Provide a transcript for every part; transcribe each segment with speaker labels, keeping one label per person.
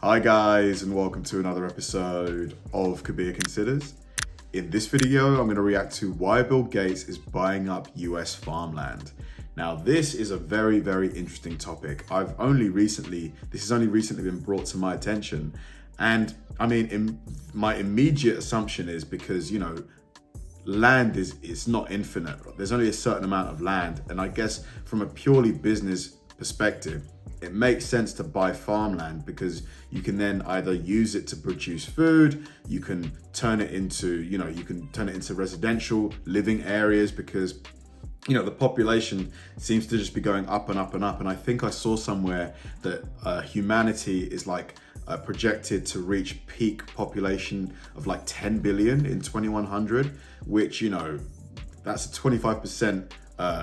Speaker 1: Hi guys, and welcome to another episode of Kabir Considers. In this video, I'm going to react to why Bill Gates is buying up US farmland. Now, this is a very, very interesting topic. This has only recently been brought to my attention. And I mean, my immediate assumption is because, land is not infinite. There's only a certain amount of land. And I guess from a purely business perspective, it makes sense to buy farmland because you can then either use it to produce food, you can turn it into, residential living areas because, the population seems to just be going up and up and up. And I think I saw somewhere that humanity is projected to reach peak population of 10 billion in 2100, which, that's a 25%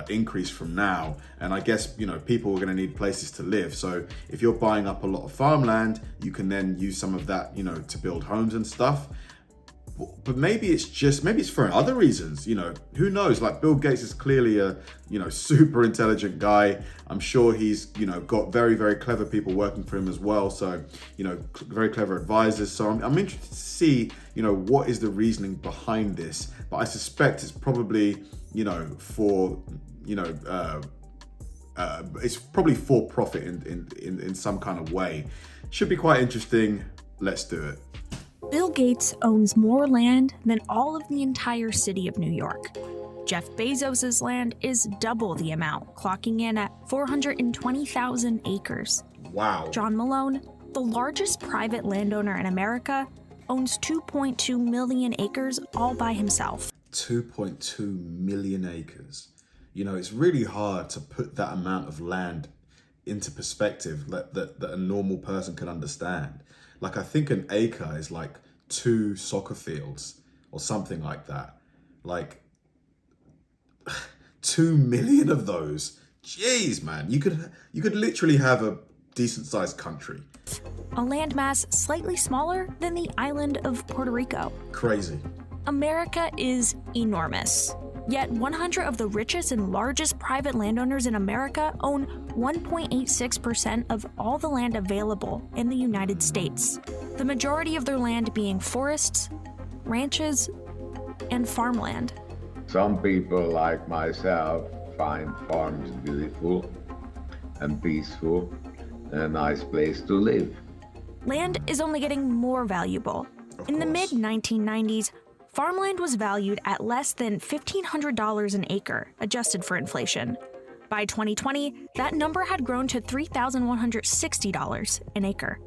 Speaker 1: increase from now. And I guess, people are going to need places to live. So if you're buying up a lot of farmland, you can then use some of that, to build homes and stuff. But maybe it's for other reasons, who knows? Bill Gates is clearly a, super intelligent guy. I'm sure he's, got very, very clever people working for him as well. So, very clever advisors. So I'm interested to see, what is the reasoning behind this? But I suspect it's probably, it's probably for profit in some kind of way. Should be quite interesting. Let's do it.
Speaker 2: Bill Gates owns more land than all of the entire city of New York. Jeff Bezos' land is double the amount, clocking in at 420,000 acres.
Speaker 1: Wow.
Speaker 2: John Malone, the largest private landowner in America, owns 2.2 million acres all by himself.
Speaker 1: 2.2 million acres. It's really hard to put that amount of land into perspective that a normal person can understand. I think an acre is 2 soccer fields or something like that. 2 million of those. Jeez, man. You could literally have a decent sized country.
Speaker 2: A landmass slightly smaller than the island of Puerto Rico.
Speaker 1: Crazy.
Speaker 2: America is enormous. Yet 100 of the richest and largest private landowners in America own 1.86% of all the land available in the United States. The majority of their land being forests, ranches, and farmland.
Speaker 3: Some people like myself find farms beautiful and peaceful and a nice place to live.
Speaker 2: Land is only getting more valuable. In the mid-1990s, farmland was valued at less than $1,500 an acre, adjusted for inflation. By 2020, that number had grown to $3,160 an acre.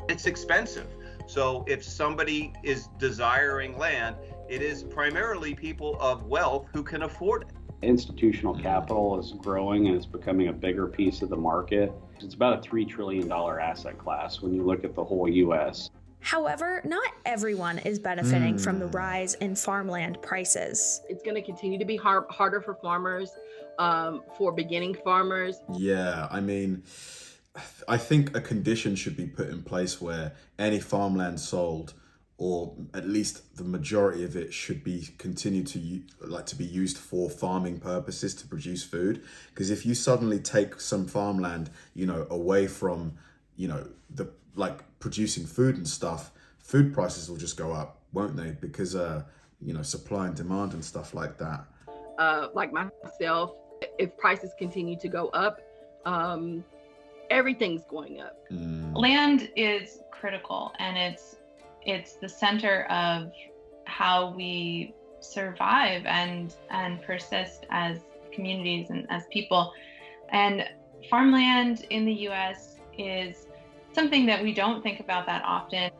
Speaker 4: It's expensive. So if somebody is desiring land, it is primarily people of wealth who can afford it.
Speaker 5: Institutional capital is growing and it's becoming a bigger piece of the market. It's about a $3 trillion asset class when you look at the whole U.S.
Speaker 2: However, not everyone is benefiting from the rise in farmland prices.
Speaker 6: It's going to continue to be harder for farmers, for beginning farmers.
Speaker 1: Yeah, I think a condition should be put in place where any farmland sold, or at least the majority of it, should be continued to be used for farming purposes to produce food. Because if you suddenly take some farmland, away from, producing food and stuff, food prices will just go up, won't they? Because, supply and demand and stuff like that.
Speaker 6: Like myself, if prices continue to go up, everything's going up.
Speaker 7: Land is critical, and it's the center of how we survive and persist as communities and as people. And farmland in the U.S. is something that we don't think about that often.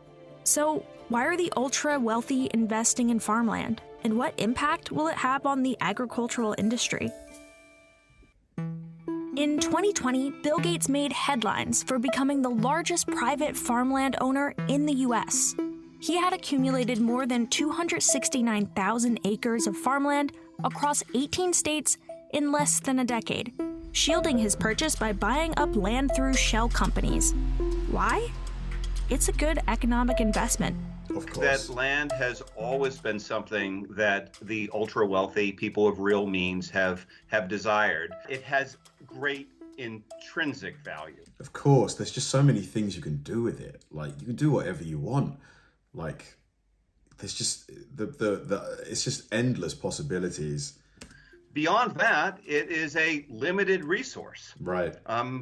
Speaker 2: So why are the ultra-wealthy investing in farmland? And what impact will it have on the agricultural industry? In 2020, Bill Gates made headlines for becoming the largest private farmland owner in the U.S. He had accumulated more than 269,000 acres of farmland across 18 states in less than a decade, shielding his purchase by buying up land through shell companies. Why? It's a good economic investment.
Speaker 1: Of course.
Speaker 4: That land has always been something that the ultra wealthy people of real means have desired. It has great intrinsic value.
Speaker 1: Of course, there's just so many things you can do with it. Like, you can do whatever you want. Like, there's just it's just endless possibilities.
Speaker 4: Beyond that, it is a limited resource.
Speaker 1: Right.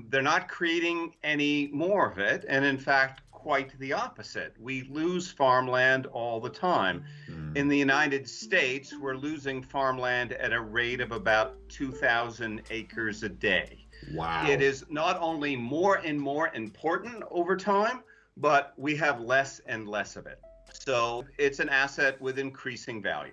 Speaker 4: They're not creating any more of it, and in fact, quite the opposite. We lose farmland all the time. In the United States, we're losing farmland at a rate of about 2,000 acres a day.
Speaker 1: Wow.
Speaker 4: It is not only more and more important over time, but we have less and less of it. So it's an asset with increasing value.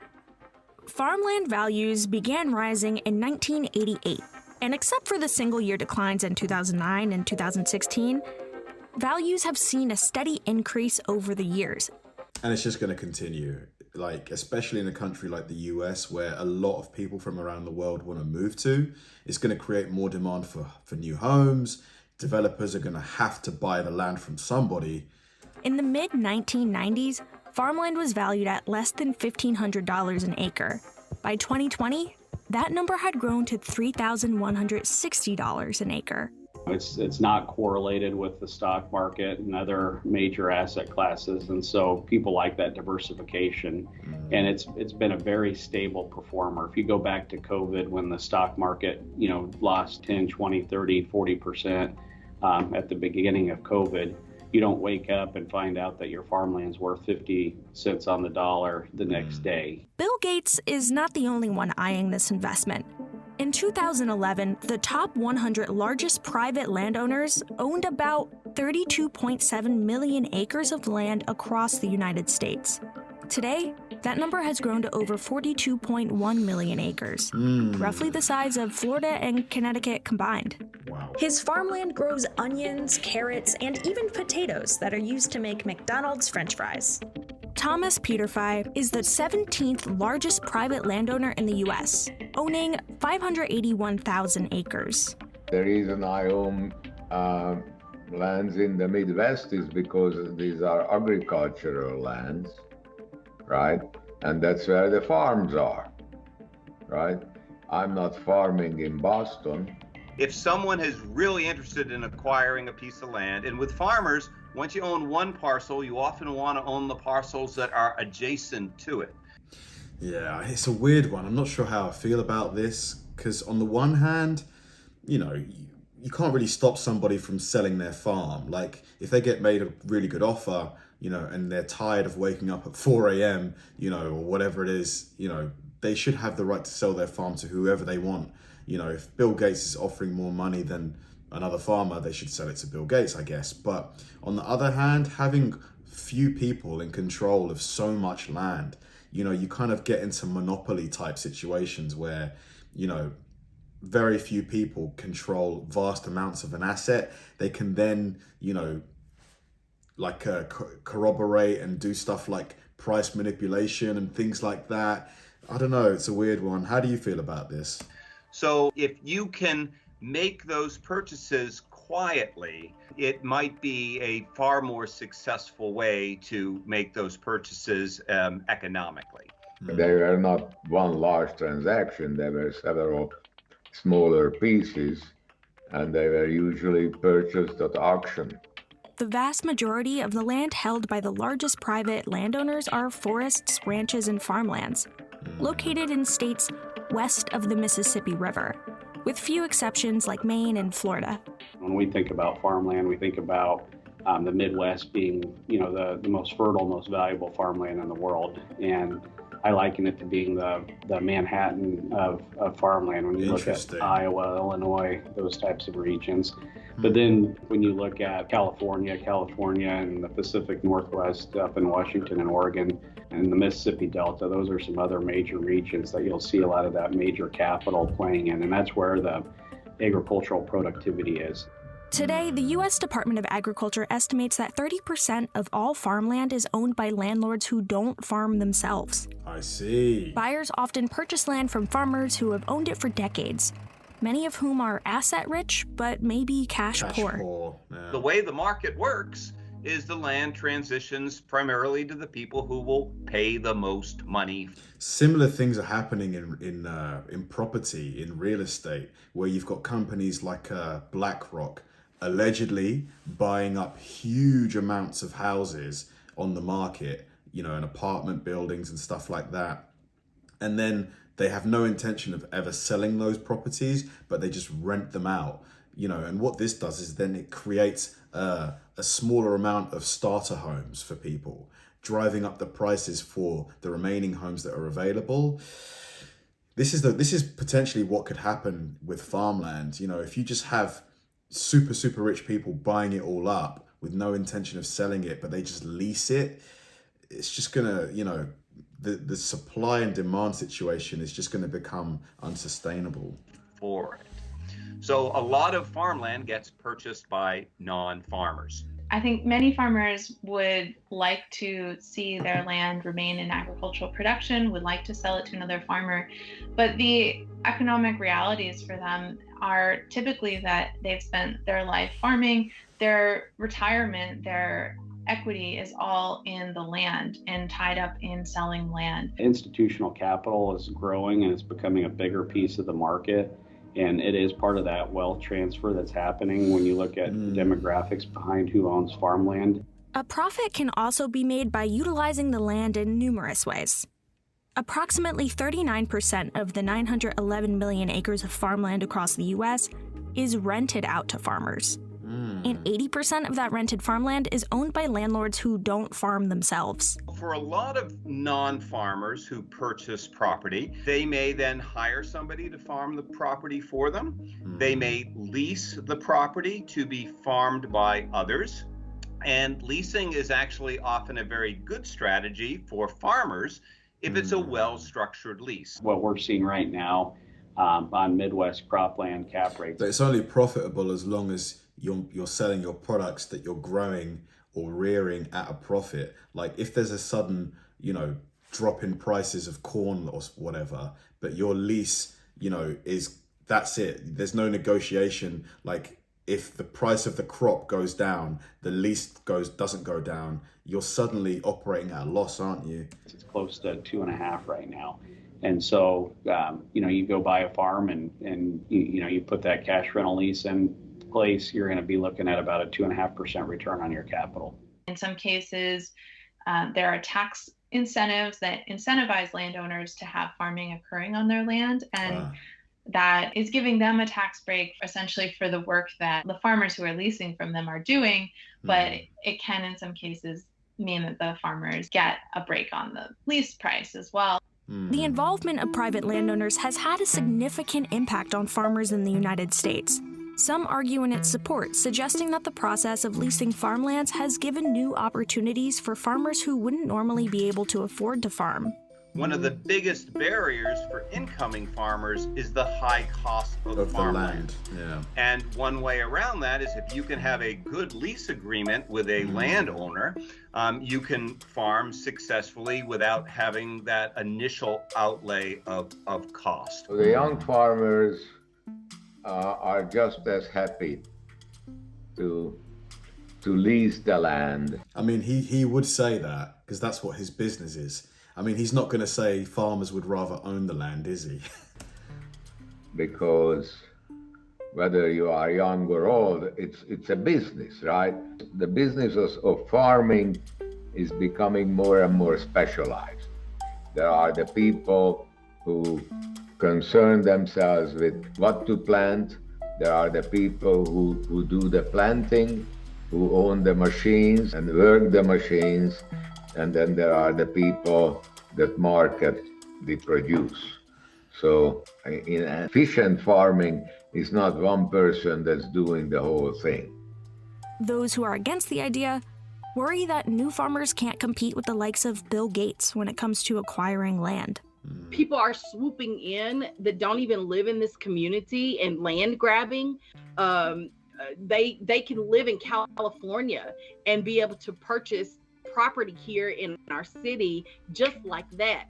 Speaker 2: Farmland values began rising in 1988, and except for the single-year declines in 2009 and 2016, values have seen a steady increase over the years.
Speaker 1: And it's just going to continue, like, especially in a country like the US, where a lot of people from around the world want to move to. It's going to create more demand for new homes. Developers are going to have to buy the land from somebody.
Speaker 2: In the mid-1990s, farmland was valued at less than $1,500 an acre. By 2020, that number had grown to $3,160 an acre.
Speaker 5: It's not correlated with the stock market and other major asset classes, and so people like that diversification. And it's been a very stable performer. If you go back to COVID, when the stock market, lost 10, 20, 30, 40% at the beginning of COVID, you don't wake up and find out that your farmland's worth 50 cents on the dollar the next day.
Speaker 2: Bill Gates is not the only one eyeing this investment. In 2011, the top 100 largest private landowners owned about 32.7 million acres of land across the United States. Today, that number has grown to over 42.1 million acres, roughly the size of Florida and Connecticut combined.
Speaker 1: Wow.
Speaker 2: His farmland grows onions, carrots, and even potatoes that are used to make McDonald's French fries. Thomas Peterfy is the 17th largest private landowner in the U.S., owning 581,000 acres.
Speaker 3: The reason I own lands in the Midwest is because these are agricultural lands, right? And that's where the farms are, right? I'm not farming in Boston.
Speaker 4: If someone is really interested in acquiring a piece of land, and with farmers, once you own one parcel, you often want to own the parcels that are adjacent to it.
Speaker 1: Yeah, it's a weird one. I'm not sure how I feel about this, because on the one hand, you can't really stop somebody from selling their farm. Like, if they get made a really good offer, and they're tired of waking up at 4 a.m., or whatever it is, they should have the right to sell their farm to whoever they want. If Bill Gates is offering more money than another farmer, they should sell it to Bill Gates, I guess. But on the other hand, having few people in control of so much land, you kind of get into monopoly type situations where, very few people control vast amounts of an asset. They can then, corroborate and do stuff like price manipulation and things like that. I don't know. It's a weird one. How do you feel about this?
Speaker 4: So if you can make those purchases quietly, it might be a far more successful way to make those purchases economically.
Speaker 3: They were not one large transaction. There were several smaller pieces, and they were usually purchased at auction.
Speaker 2: The vast majority of the land held by the largest private landowners are forests, ranches, and farmlands, located in states west of the Mississippi River, with few exceptions like Maine and Florida.
Speaker 5: When we think about farmland, we think about the Midwest being, the most fertile, most valuable farmland in the world. And I liken it to being the Manhattan of farmland when you look at Iowa, Illinois, those types of regions. But then when you look at California and the Pacific Northwest up in Washington and Oregon and the Mississippi Delta, those are some other major regions that you'll see a lot of that major capital playing in. And that's where the agricultural productivity is.
Speaker 2: Today, the U.S. Department of Agriculture estimates that 30% of all farmland is owned by landlords who don't farm themselves.
Speaker 1: I see.
Speaker 2: Buyers often purchase land from farmers who have owned it for decades, many of whom are asset rich, but maybe cash poor.
Speaker 1: Yeah.
Speaker 4: The way the market works is the land transitions primarily to the people who will pay the most money.
Speaker 1: Similar things are happening in property, in real estate, where you've got companies like BlackRock allegedly buying up huge amounts of houses on the market, and apartment buildings and stuff like that. And then they have no intention of ever selling those properties, but they just rent them out, and what this does is then it creates a smaller amount of starter homes for people, driving up the prices for the remaining homes that are available. This is potentially what could happen with farmland. If you just have super rich people buying it all up with no intention of selling it, but they just lease it, it's just gonna, the supply and demand situation is just going to become unsustainable
Speaker 4: for it. So a lot of farmland gets purchased by non-farmers.
Speaker 7: I think many farmers would like to see their land remain in agricultural production, would like to sell it to another farmer, but the economic realities for them are typically that they've spent their life farming, their retirement, their equity is all in the land and tied up in selling land.
Speaker 5: Institutional capital is growing and it's becoming a bigger piece of the market. And it is part of that wealth transfer that's happening when you look at the demographics behind who owns farmland.
Speaker 2: A profit can also be made by utilizing the land in numerous ways. Approximately 39% of the 911 million acres of farmland across the U.S. is rented out to farmers. And 80% of that rented farmland is owned by landlords who don't farm themselves.
Speaker 4: For a lot of non-farmers who purchase property, they may then hire somebody to farm the property for them. They may lease the property to be farmed by others. And leasing is actually often a very good strategy for farmers if it's a well-structured lease.
Speaker 5: What we're seeing right now on Midwest cropland cap rates.
Speaker 1: But it's only profitable as long as you're selling your products that you're growing or rearing at a profit. Like if there's a sudden, drop in prices of corn or whatever, but your lease, that's it. There's no negotiation. Like if the price of the crop goes down, the lease doesn't go down. You're suddenly operating at a loss, aren't you?
Speaker 5: It's close to 2.5 right now. And so, you go buy a farm and you put that cash rental lease in place, you're going to be looking at about a 2.5% return on your capital.
Speaker 7: In some cases, there are tax incentives that incentivize landowners to have farming occurring on their land, and that is giving them a tax break essentially for the work that the farmers who are leasing from them are doing, but it can in some cases mean that the farmers get a break on the lease price as well.
Speaker 2: The involvement of private landowners has had a significant impact on farmers in the United States. Some argue in its support, suggesting that the process of leasing farmlands has given new opportunities for farmers who wouldn't normally be able to afford to farm.
Speaker 4: One of the biggest barriers for incoming farmers is the high cost of farmland.
Speaker 1: Yeah.
Speaker 4: And one way around that is if you can have a good lease agreement with a landowner, you can farm successfully without having that initial outlay of cost.
Speaker 3: So the young farmers are just as happy to lease the land.
Speaker 1: I mean, he would say that because that's what his business is. I mean, he's not going to say farmers would rather own the land, is he?
Speaker 3: Because whether you are young or old, it's a business, right? The business of farming is becoming more and more specialized. There are the people who concern themselves with what to plant. There are the people who do the planting, who own the machines and work the machines. And then there are the people that market the produce. So in efficient farming, it's not one person that's doing the whole thing.
Speaker 2: Those who are against the idea worry that new farmers can't compete with the likes of Bill Gates when it comes to acquiring land.
Speaker 6: People are swooping in that don't even live in this community and land grabbing. They can live in California and be able to purchase property here in our city just like that.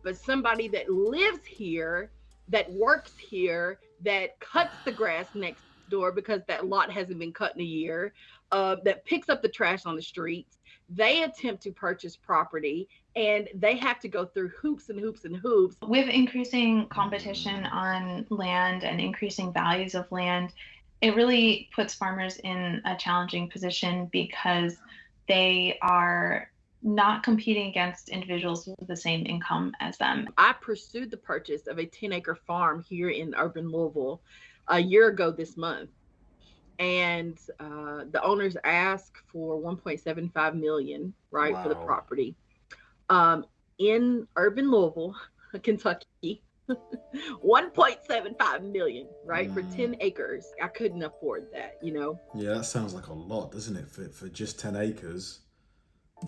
Speaker 6: But somebody that lives here, that works here, that cuts the grass next door because that lot hasn't been cut in a year, that picks up the trash on the streets. They attempt to purchase property, and they have to go through hoops and hoops and hoops.
Speaker 7: With increasing competition on land and increasing values of land, it really puts farmers in a challenging position because they are not competing against individuals with the same income as them.
Speaker 6: I pursued the purchase of a 10-acre farm here in urban Louisville a year ago this month. And the owners asked for $1.75 million, right, for the property. In urban Louisville, Kentucky, $1.75 million, right, for 10 acres. I couldn't afford that, you know.
Speaker 1: Yeah, that sounds like a lot, doesn't it, for just 10 acres?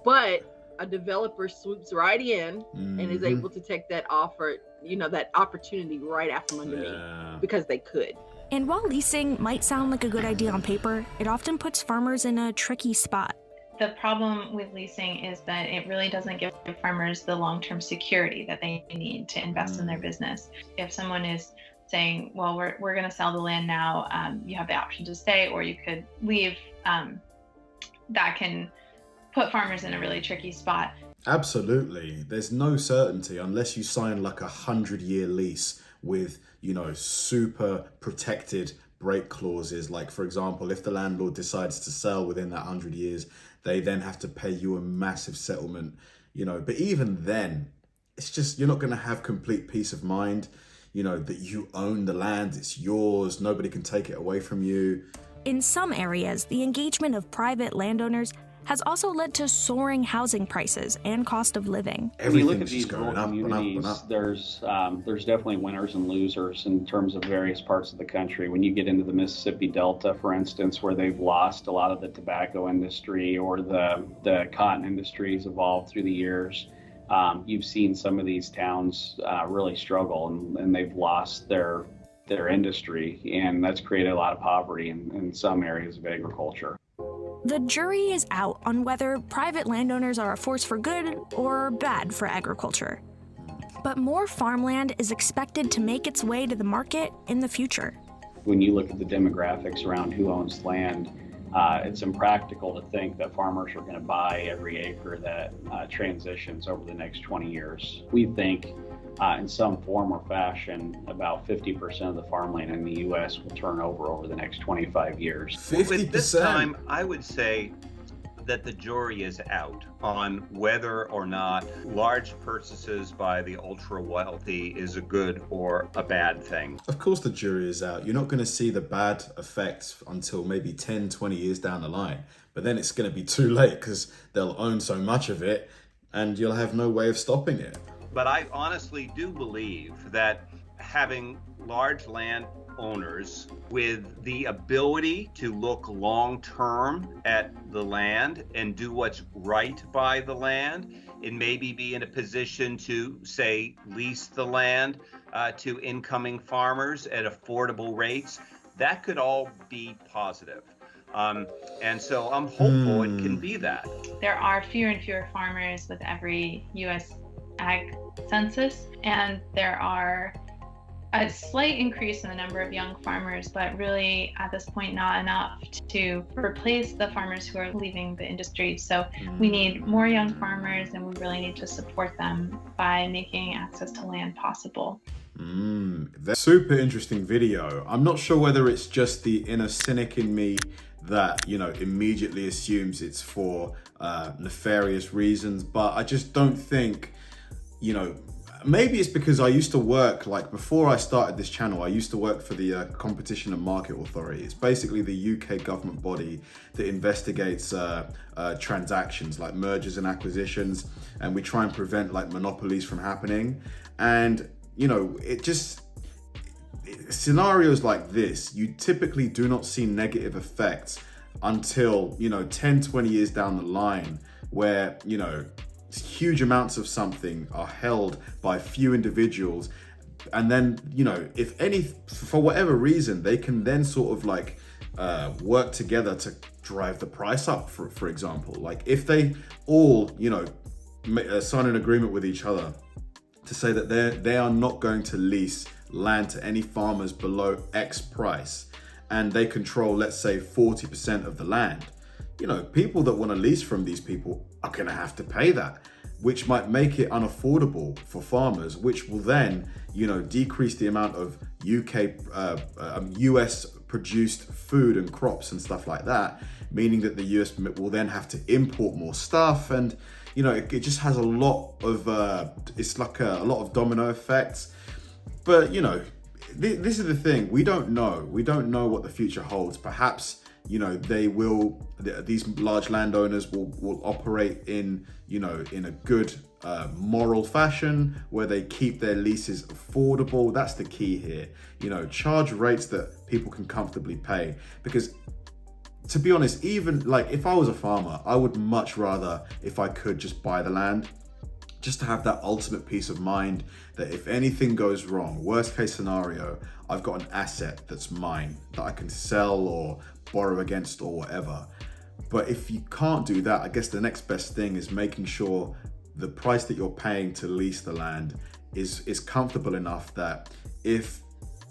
Speaker 6: But a developer swoops right in and is able to take that offer, you know, that opportunity right out from under me because they could.
Speaker 2: And while leasing might sound like a good idea on paper, it often puts farmers in a tricky spot.
Speaker 7: The problem with leasing is that it really doesn't give farmers the long-term security that they need to invest in their business. If someone is saying, well, we're going to sell the land now, you have the option to stay or you could leave, that can put farmers in a really tricky spot.
Speaker 1: Absolutely. There's no certainty unless you sign like a 100-year lease with, you know, super protected break clauses. Like, for example, if the landlord decides to sell within that 100 years, they then have to pay you a massive settlement, you know. But even then, it's just, you're not going to have complete peace of mind, you know, that you own the land, it's yours, nobody can take it away from you.
Speaker 2: In some areas, the engagement of private landowners has also led to soaring housing prices and cost of living.
Speaker 5: When you look at these rural communities, there's definitely winners and losers in terms of various parts of the country. When you get into the Mississippi Delta, for instance, where they've lost a lot of the tobacco industry or the cotton industries evolved through the years, you've seen some of these towns really struggle and they've lost their industry, and that's created a lot of poverty in some areas of agriculture.
Speaker 2: The jury is out on whether private landowners are a force for good or bad for agriculture. But more farmland is expected to make its way to the market in the future.
Speaker 5: When you look at the demographics around who owns land, it's impractical to think that farmers are going to buy every acre that transitions over the next 20 years. We think in some form or fashion, about 50% of the farmland in the U.S. will turn over the next 25 years.
Speaker 1: 50%?
Speaker 4: At this time, I would say that the jury is out on whether or not large purchases by the ultra wealthy is a good or a bad thing.
Speaker 1: Of course the jury is out. You're not going to see the bad effects until maybe 10, 20 years down the line. But then it's going to be too late because they'll own so much of it and you'll have no way of stopping it.
Speaker 4: But I honestly do believe that having large land owners with the ability to look long-term at the land and do what's right by the land and maybe be in a position to, say, lease the land to incoming farmers at affordable rates, that could all be positive. And so I'm hopeful it can be that.
Speaker 7: There are fewer and fewer farmers with every U.S. ag census, and there are a slight increase in the number of young farmers, but really at this point not enough to replace the farmers who are leaving the industry. So we need more young farmers, and we really need to support them by making access to land possible.
Speaker 1: That's super interesting video. I'm not sure whether it's just the inner cynic in me that, you know, immediately assumes it's for nefarious reasons, but I just don't think, you know, maybe it's because I used to work, like before I started this channel, I used to work for the Competition and Market Authority. It's basically the UK government body that investigates transactions like mergers and acquisitions, and we try and prevent like monopolies from happening. And, you know, scenarios like this, you typically do not see negative effects until, you know, 10, 20 years down the line, where, you know, huge amounts of something are held by few individuals, and then, you know, if any, for whatever reason, they can then sort of like work together to drive the price up, for example. Like if they all, you know, sign an agreement with each other to say that they are not going to lease land to any farmers below X price, and they control, let's say, 40% of the land, you know, people that want to lease from these people are going to have to pay that, which might make it unaffordable for farmers, which will then, you know, decrease the amount of US produced food and crops and stuff like that, meaning that the US will then have to import more stuff. And, you know, it just has a lot of, it's like a lot of domino effects. But, you know, this is the thing. We don't know. We don't know what the future holds. Perhaps, you know, these large landowners will operate in, you know, in a good moral fashion where they keep their leases affordable. That's the key here. You know, charge rates that people can comfortably pay. Because to be honest, even like if I was a farmer, I would much rather, if I could, just buy the land, just to have that ultimate peace of mind that if anything goes wrong, worst case scenario, I've got an asset that's mine that I can sell or borrow against or whatever. But if you can't do that, I guess the next best thing is making sure the price that you're paying to lease the land is comfortable enough that if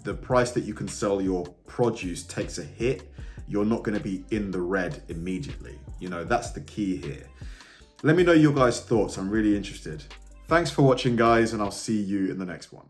Speaker 1: the price that you can sell your produce takes a hit, you're not going to be in the red immediately. You know, that's the key here. Let me know your guys' thoughts. I'm really interested. Thanks for watching, guys, and I'll see you in the next one.